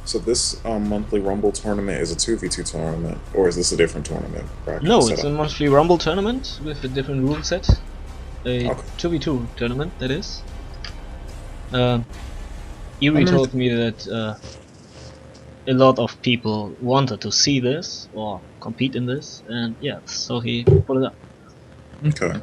So this monthly Rumble tournament is a 2v2 tournament, or is this a different tournament? No, it's a monthly Rumble tournament with a different rule set. A 2v2 tournament, that is. Iri told me that a lot of people wanted to see this or compete in this, and yeah, so he put it up. Okay.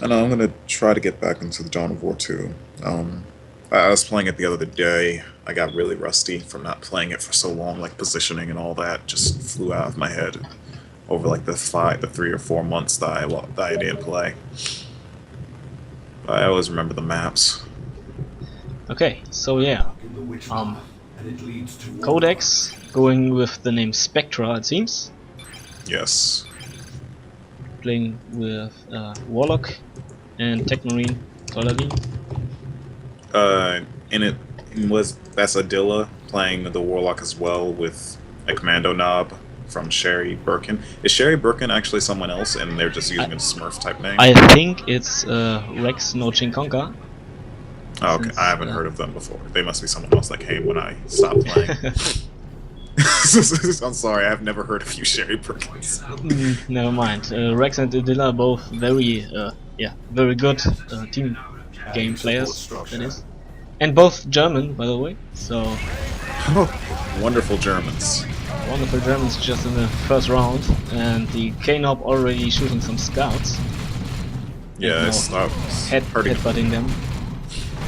And I'm gonna try to get back into the Dawn of War 2. I was playing it the other day. I got really rusty from not playing it for so long, like positioning and all that just flew out of my head over like the 3 or 4 months that I didn't play. But I always remember the maps. Okay, so yeah, Codex going with the name Spectra, it seems. Yes. Playing with Warlock and Techmarine Toilailee. That's Adila playing the Warlock as well with a Commando knob from Sherry Birkin. Is Sherry Birkin actually someone else and they're just using a Smurf type name? I think it's Rex no Chinkonka. Oh, okay, I haven't heard of them before. They must be someone else that came when I stopped playing. I'm sorry, I've never heard of you, Sherry Birkins. Never mind. Rex and Adila are both very good team game players, that is. And both German, by the way, so... Oh, wonderful Germans. Wonderful Germans just in the first round, and the K-Nob already shooting some scouts. Yeah, it's headbutting them.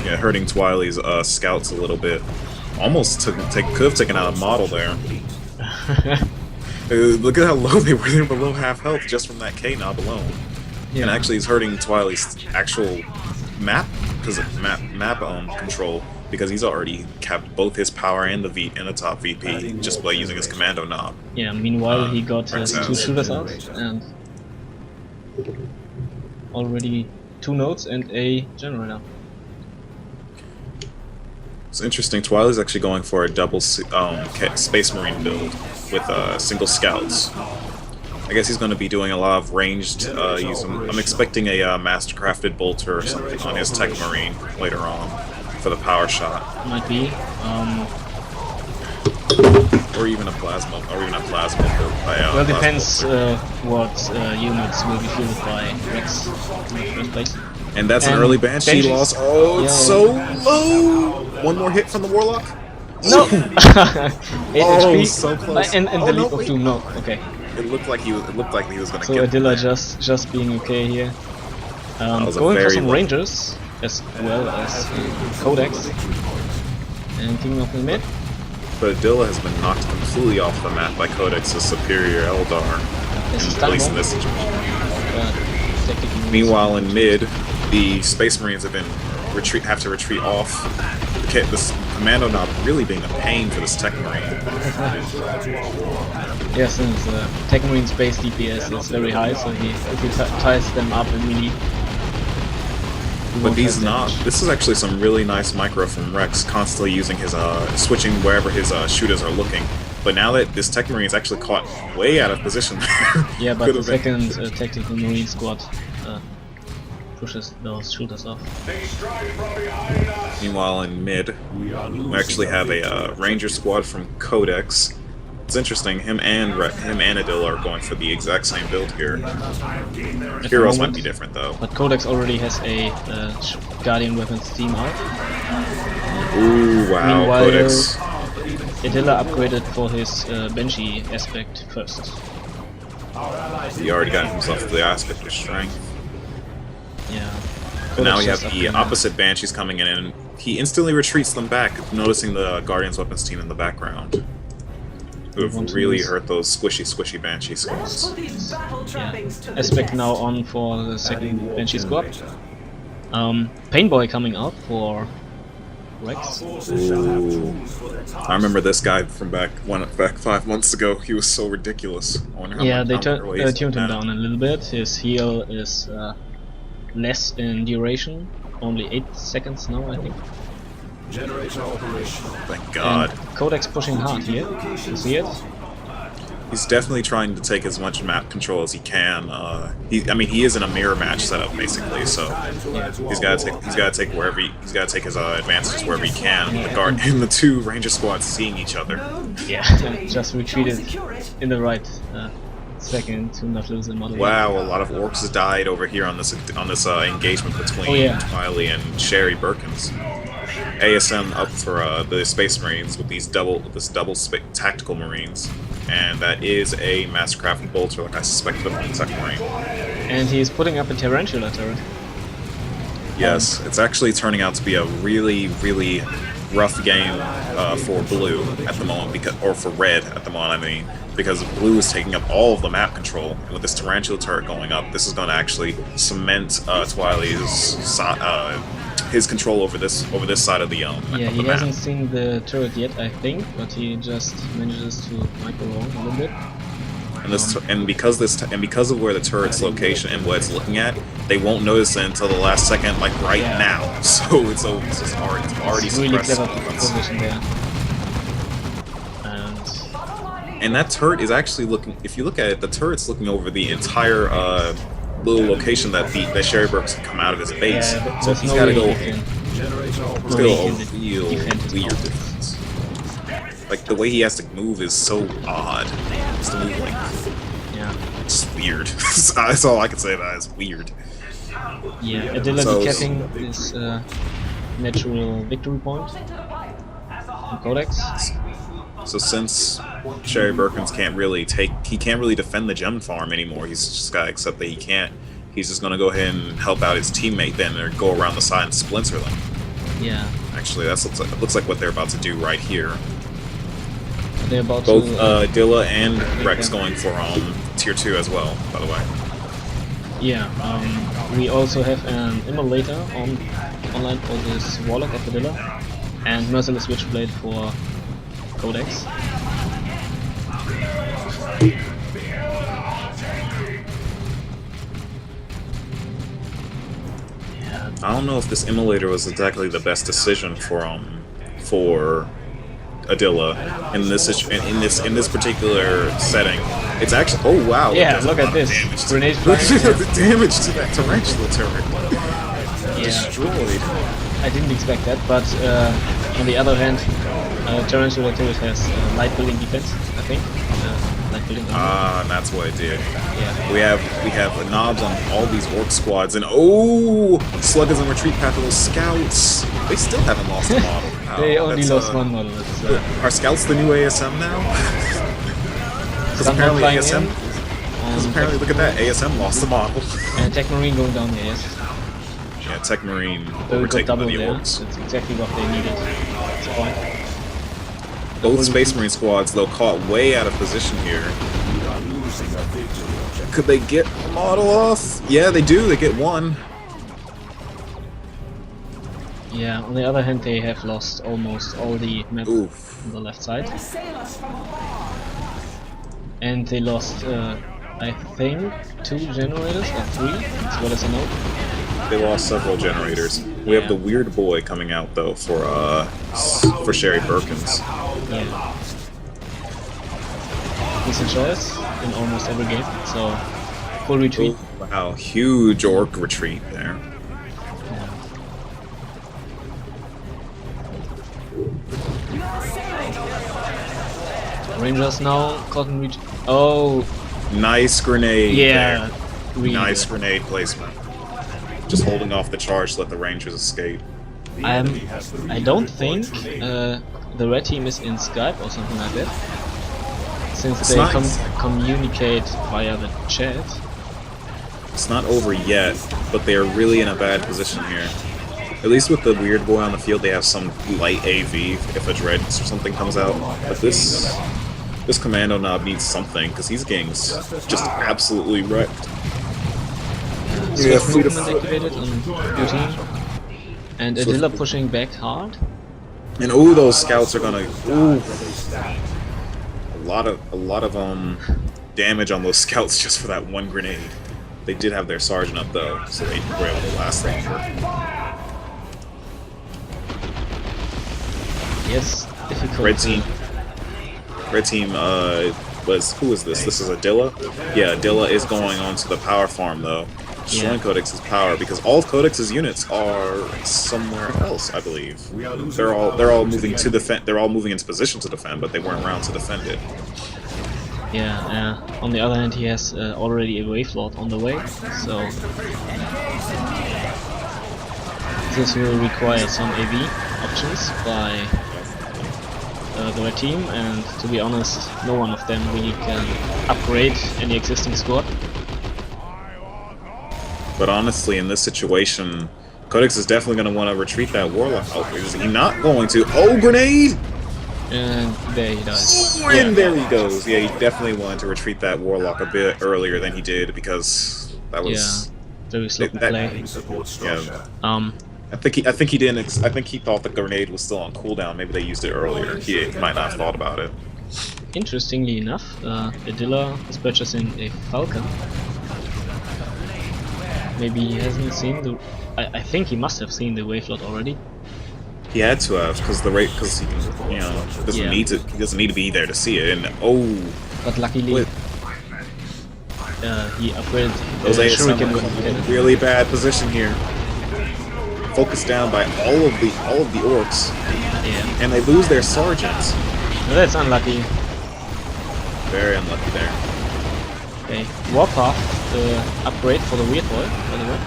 Yeah, hurting Toilailee's scouts a little bit. Almost could have taken out a model there. Look at how low they were. They were below half health just from that K-Nob alone. Yeah. And actually, he's hurting Toilailee's actual map control because he's already capped both his power and the top VP just by using his Commando knob. Yeah. Meanwhile, he got his 2 shooters out and already 2 nodes and a generator. It's interesting. Toilailee's actually going for a double Space Marine build with single scouts. I guess he's going to be doing a lot of ranged use. I'm expecting a mastercrafted bolter or something on his Tech Marine later on for the power shot. Might be. Or even a plasma. Build. Well, depends what units will be fielded by Rex in the first place. And that's an early Banshee loss. Oh, it's so low! One more hit from the Warlock? No! 8 HP. So close. And the Leap of Doom, no. Okay. It looked like he was going to get Adila just being okay here. Going for some Rangers as well as Codex. And kicking off the mid. But Adila has been knocked completely off the map by Codex's superior Eldar. At least in this situation. Meanwhile, in mid, the Space Marines have to retreat off. This Commando knob really being a pain for this Tech Marine. Yeah, since Tech Marine's base DPS is very high, so if he ties them up immediately. But this is actually some really nice micro from Rex, constantly using his switching wherever his shooters are looking. But now that this Tech Marine is actually caught way out of position, yeah, but the second Tactical Marine squad pushes those shooters off. Meanwhile, in mid, we actually have a Ranger squad from Codex. It's interesting. Him and Adila are going for the exact same build here. Heroes might be different though. But Codex already has a Guardian weapons team out. Ooh, wow! Meanwhile, Codex. Adila upgraded for his Banshee aspect first. He already got himself the aspect of strength. Yeah. But now we have the opposite Banshees coming in, and he instantly retreats them back, noticing the Guardian's weapons team in the background. Who have really hurt those squishy Banshee squads. Yeah. Aspect now on for the second Banshee squad. Painboy coming out for Rex. Ooh. I remember this guy from back 5 months ago. He was so ridiculous. I wonder how they tuned him down a little bit. His heal is less in duration, only 8 seconds now, I think. Generator operational. Thank God. And Codex pushing hard here. You see it? He's definitely trying to take as much map control as he can. I mean, he is in a mirror match setup basically, so he's got to take his advantages wherever he can. The guard and the two ranger squads seeing each other. Yeah, just retreated in the right second to not lose the model. Wow, a lot of orcs died over here on this engagement between Toilailee and Sherry Birkins. ASM up for the Space Marines with this double tactical Marines, and that is a Mastercraft bolter, like I suspected of the Tech Marine. And he's putting up a Tarantula turret. Yes, it's actually turning out to be a really, really rough game for blue at the moment, or for red at the moment, I mean, because blue is taking up all of the map control, and with this Tarantula turret going up, this is going to actually cement Toilaillee's his control over this side of the yeah, of he the hasn't map. seen the turret yet, I think, but he just manages to micro roam a little bit. And because of where the turret's location and what it's looking at, they won't notice it until the last second, like now. So it's already really suppressed. clever position there. And that turret is actually looking. If you look at it, the turret's looking over the entire little location that Sherry Burks can come out of his base. Yeah, so he's got to go. It's real weird. Like the way he has to move is so odd. He has to move it's weird. That's all I can say. That is weird. Yeah, Adila decapping this natural victory point in Codex. So since Sherry Birkins can't really defend the gem farm anymore, he's just got to accept that he can't. He's just gonna go ahead and help out his teammate then, or go around the side and splinter them. Yeah. Actually, that looks like what they're about to do right here. They're about both to, Adila and Rex going for tier 2 as well, by the way. Yeah, we also have an immolator online for this Warlock of Adila, and Merciless Switchblade for Codex. Yeah. I don't know if this immolator was exactly the best decision for Adila in this particular setting. It's actually look at this grenade Look at the damage to that tarantula turret. Yeah. Destroyed. I didn't expect that, but on the other hand, tarantula turret has light building defense, I think. Light building. And that's what it did. Yeah. We have knobs on all these orc squads, and sluggers and retreat path of those scouts. They still haven't lost a model. They only lost one model. Are scouts the new ASM now? Because apparently ASM. Because apparently, look at that, ASM lost the model. And Tech Marine going down there, yes. Yeah, Tech Marine Very good overtaken by double the there. orcs. That's exactly what they needed. That's the point. Both Space Marine squads, though, caught way out of position here. Could they get the model off? Yeah, they do. They get one. Yeah, on the other hand, they have lost almost all the map on the left side. And they lost, I think, 2 generators, or 3, as well as a node. They lost several generators. We have the weird boy coming out, though, for Sherry Birkins. Yeah. Decent choice in almost every game, so full retreat. Wow, huge orc retreat there. Rangers now, cotton reach. Oh! Nice grenade Yeah! there. Really Nice good. grenade placement. Just holding off the charge to let the Rangers escape. I don't think the red team is in Skype or something like that, since It's they not communicate via the chat. It's not over yet, but they are really in a bad position here. At least with the weird boy on the field, they have some light AV if a dread or something comes out. But this commando knob needs something, because he's getting just absolutely wrecked. Yeah, movement activated on your team. And Adila pushing back hard. And those scouts are gonna a lot of damage on those scouts just for that one grenade. They did have their sergeant up though, so they were able to last longer. Yes, difficult. Red team Who is this? This is Adila? Yeah, Adila is going on to the power farm, though. Destroying Codex's power, because all of Codex's units are somewhere else, I believe. They're all moving to defend. They're all moving into position to defend, but they weren't around to defend it. Yeah. On the other hand, he has already a Wavelord on the way, so this will require some AV options by the red team, and to be honest, no one of them really can upgrade any existing squad. But honestly, in this situation, Codex is definitely going to want to retreat that Warlock. Oh, is he not going to? Oh, grenade! And there he does. Oh, and there he goes. Yeah, he definitely wanted to retreat that Warlock a bit earlier than he did, because that was very slow play. Yeah. I think he didn't. I think he thought the grenade was still on cooldown. Maybe they used it earlier. He might not have thought about it. Interestingly enough, Adila is purchasing a Falcon. Maybe he hasn't seen the. I think he must have seen the Wavelord already. He had to have, because he doesn't need to. He doesn't need to be there to see it. And but luckily, he upgraded. Those ASM are in a really bad position here. Focused down by all of the orcs, and they lose their sergeants. No, that's unlucky. Very unlucky there. Okay, Warpath, the upgrade for the weird boy, by the way.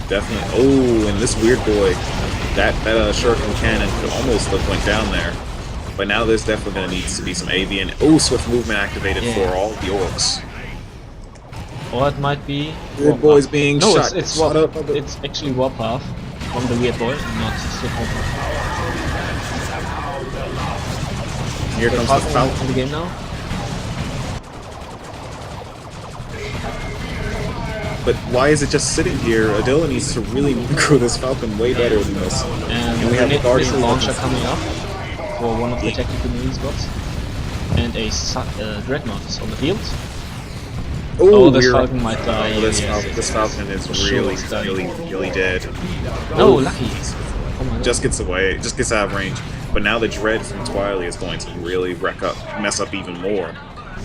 Definitely. Oh, and this weird boy, that shuriken cannon could almost have went down there. But now there's definitely going to need to be some AV and swift movement activated for all the orcs. Or it might be Weird boy's being shot. It's actually Warpath from the weird boy, not Swift Warpath. Here comes the Falcon in the game now. But why is it just sitting here? Adila needs to really grow this Falcon way better than this. And we have a Guardian launcher coming up for one of the technical marine spots. And a Dreadnought is on the field. Oh, this Falcon might die. This Falcon is really dead. No, lucky. Just gets away, just gets out of range. But now the Dread from Toilailee is going to really mess up even more.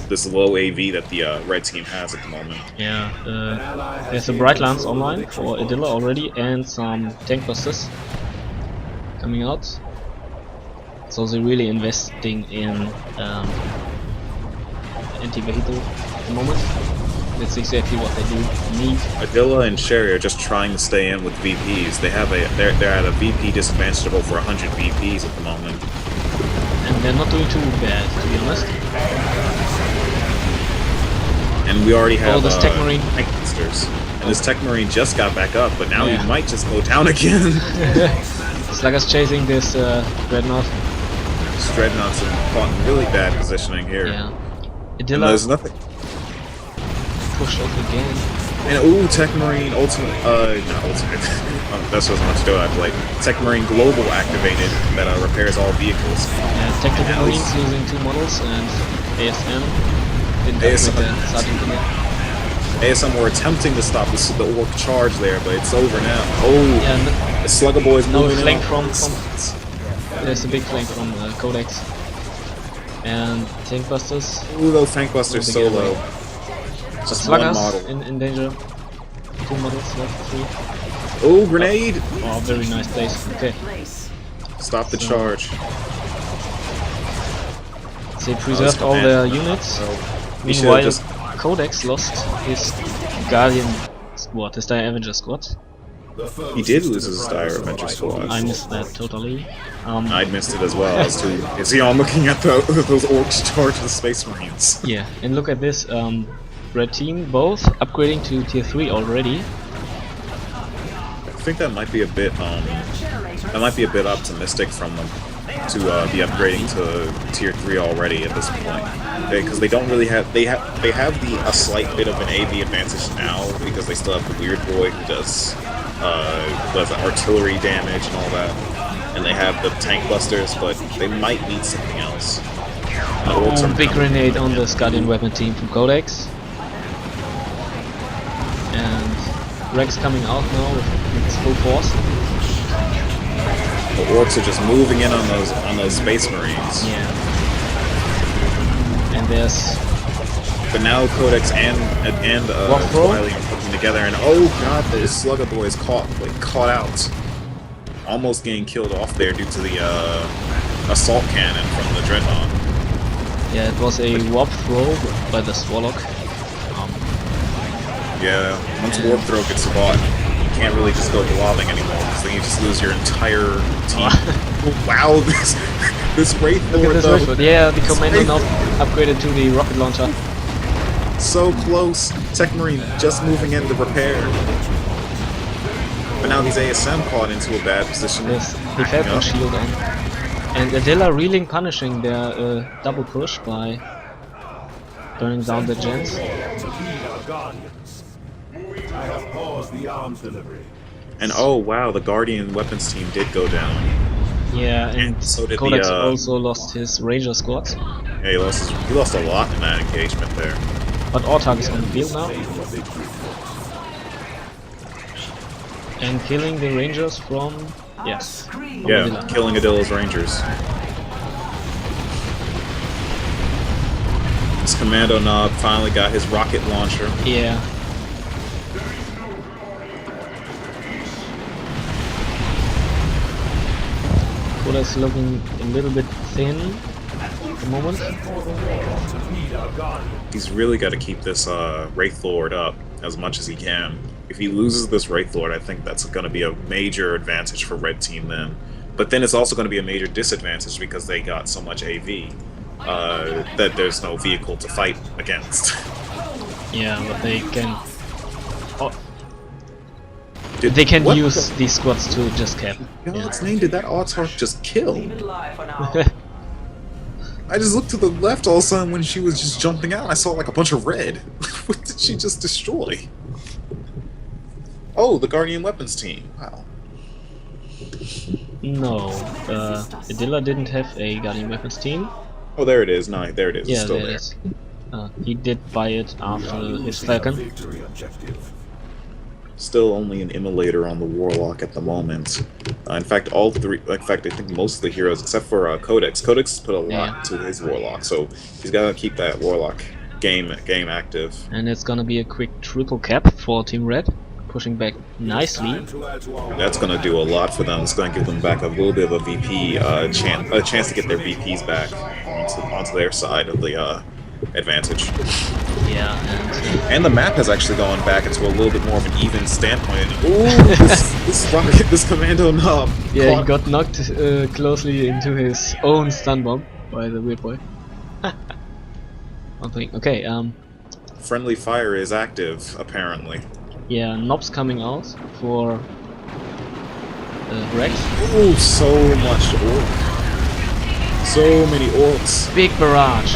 This low AV that the red team has at the moment. Yeah, there's a Bright Lance online for Adila already, and some tank busters coming out. So they're really investing in anti-vehicle at the moment. That's exactly what they do need. Adila and Sherry are just trying to stay in with VPs. They're at a VP disadvantage of over 100 VPs at the moment. And they're not doing too bad, to be honest. And we already have this Tech Marine. Tank Monsters. And this Tech Marine just got back up, but now he might just go down again. Slugger's chasing this Dreadnought. This Dreadnought's in really bad positioning here. Yeah. Adila, there's nothing. Pushed off again. And Tech Marine Ultimate, not Ultimate. That's what I want to do. I play Tech Marine Global activated that repairs all vehicles. Yeah, Tactical Marines losing 2 models, and ASM didn't get the Sergeant in it. ASM were attempting to stop the orc charge there, but it's over now. The Slugger Boy's moving flank from there's a big flank from Codex. And Tank Busters. Those Tank Busters solo. Just Sluggers one model. in danger. 2 models left, 3. Grenade! Oh, very nice place. Okay. Stop the charge. They preserved all their units. Meanwhile, Codex lost his Guardian squad, his Dire Avenger squad. He did lose his Dire Avenger squad. I missed that totally. I missed it as well. Is he on looking at those orcs charge the Space Marines? Yeah, and look at this. Red team both upgrading to tier 3 already. I think that might be a bit optimistic from them to be upgrading to tier 3 already at this point, because they don't really have a slight bit of an AV advantage now, because they still have the weird boy who does artillery damage and all that, and they have the tank busters, but they might need something else. Big grenade on the Guardian weapon team from Codex. And Rex coming out now with its full force. The orcs are just moving in on those Space Marines. Yeah. And there's... But now Codex and Toilailee are working together, and oh god, the Slugger Boy is caught out. Almost getting killed off there due to the assault cannon from the Dreadnought. Yeah, it was a warp throw by the Warlock. Yeah, once warp throw gets bought, you can't really just go globbing anymore, because then you just lose your entire team. Wow, this Wraith Lord, though. Yeah, the Kommando now upgraded to the rocket launcher. So close. Tech Marine just moving in to repair. But now these ASM caught into a bad position. Yes, the Falcon shield on. And Adila really punishing their double push by burning down the gens. And oh wow, the Guardian weapons team did go down. Yeah, and so did Codex also lost his Ranger squads. Yeah, he lost a lot in that engagement there. But Autark is on the field now. And killing the Rangers from... yes. Yeah, Adila. Killing Adila's Rangers. This Commando Knob finally got his rocket launcher. Yeah. Codex looking a little bit thin at the moment. He's really got to keep this Wraith Lord up as much as he can. If he loses this Wraith Lord, I think that's going to be a major advantage for Red Team then. But then it's also going to be a major disadvantage because they got so much AV that there's no vehicle to fight against. Yeah, but they can... they can use these squads to just cap. God's name, did that Autark just kill? I just looked to the left all of a sudden when she was just jumping out. I saw like a bunch of red. What did she just destroy? Oh, the Guardian weapons team. Wow. No, Adila didn't have a Guardian weapons team. Oh, there it is. No, there it is. Yeah, it's still there it is. He did buy it after his Falcon. Still only an immolator on the Warlock at the moment. In fact, all three. In fact, I think most of the heroes, except for Codex. Codex put a lot to his Warlock, so he's got to keep that Warlock game active. And it's gonna be a quick triple cap for Team Red, pushing back nicely. That's gonna do a lot for them. It's gonna give them back a little bit of a VP a chance to get their VPs back onto their side of the advantage. Yeah, and the map has actually gone back into a little bit more of an even standpoint. Ooh, this Commando Knob. Yeah, he got knocked closely into his own stun bomb by the weird boy. Okay, friendly fire is active, apparently. Yeah, Nob's coming out for Rex. Oh, so much orc. So many orcs. Big barrage.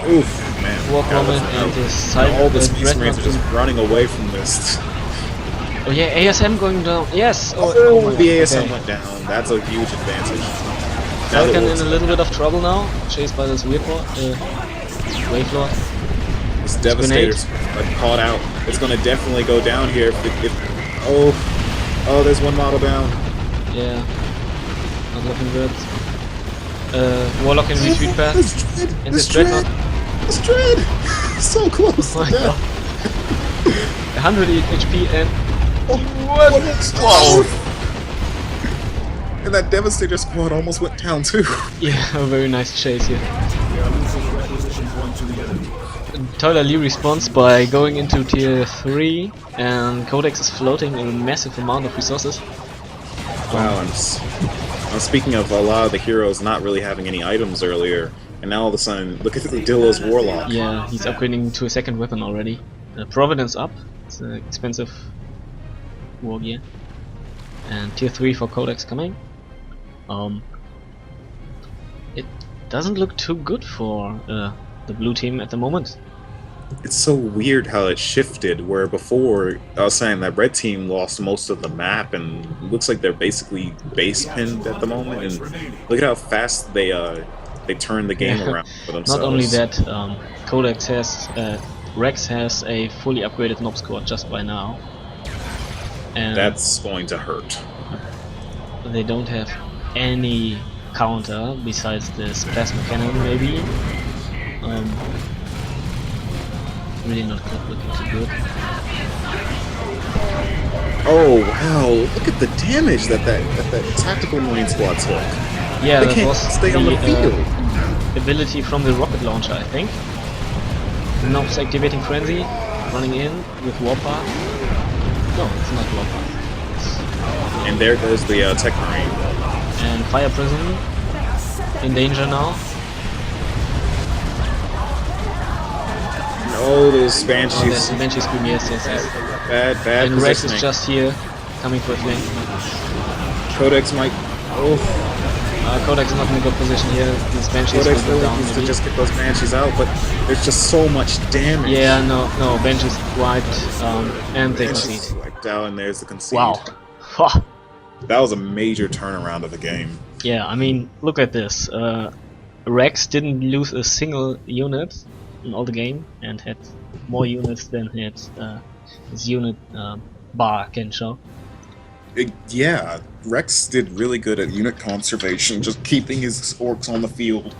Oof, man. Warcombat and his side. All the Space Marines are just running away from this. Oh yeah, ASM going down. Yes! Oh the ASM went down. That's a huge advantage. Falcon in a little bit of trouble now, chased by this weird Wave Lord. This Devastator's caught out. It's gonna definitely go down here if oh, there's one model down. Yeah. Not looking good. Warlock in retreat path. And this Dreadnought. This Dread! So close! Oh my god. 100 HP and... What? Whoa! And that Devastator squad almost went down too. Yeah, a very nice chase here. Toilailee responds by going into tier 3, and Codex is floating a massive amount of resources. Wow, speaking of a lot of the heroes not really having any items earlier, and now all of a sudden, look at Adila's Warlock. Yeah, he's upgrading to a second weapon already. Providence up, it's an expensive war gear. And tier 3 for Codex coming. It doesn't look too good for the blue team at the moment. It's so weird how it shifted, where before I was saying that red team lost most of the map and it looks like they're basically base pinned at the moment, and look at how fast they turned the game around for themselves. Not only that, Codex has Rex has a fully upgraded Nob squad just by now. And that's going to hurt. They don't have any counter besides this plasma cannon, maybe. Really not looking too good. Oh wow! Look at the damage that tactical marine squad took. Yeah, They that can't was stay on the field. ability from the rocket launcher, I think. Now it's activating frenzy, running in with warpath. No, it's not warpath. And there goes the tech marine. And fire prison in danger now. No, those Oh, banshees. there's the Banshee scream, yes. Bad And Rex positioning. is just here, coming for a flank. Codex might. Oh, Codex is not in a good position here. This Banshee is Codex going really down, needs to maybe. just get those banshees out, but there's just so much damage. Yeah, no, Banshee's wiped, and they Banshees concede. wiped out, and there's the concede. Wow. That was a major turnaround of the game. Yeah, I mean, look at this. Rex didn't lose a single unit in all the game and had more units than his unit bar can show. Yeah, Rex did really good at unit conservation, just keeping his orcs on the field,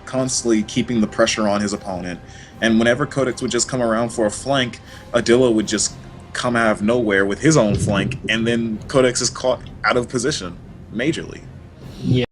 constantly keeping the pressure on his opponent. And whenever Codex would just come around for a flank, Adila would just come out of nowhere with his own flank, and then Codex is caught out of position, majorly. Yeah.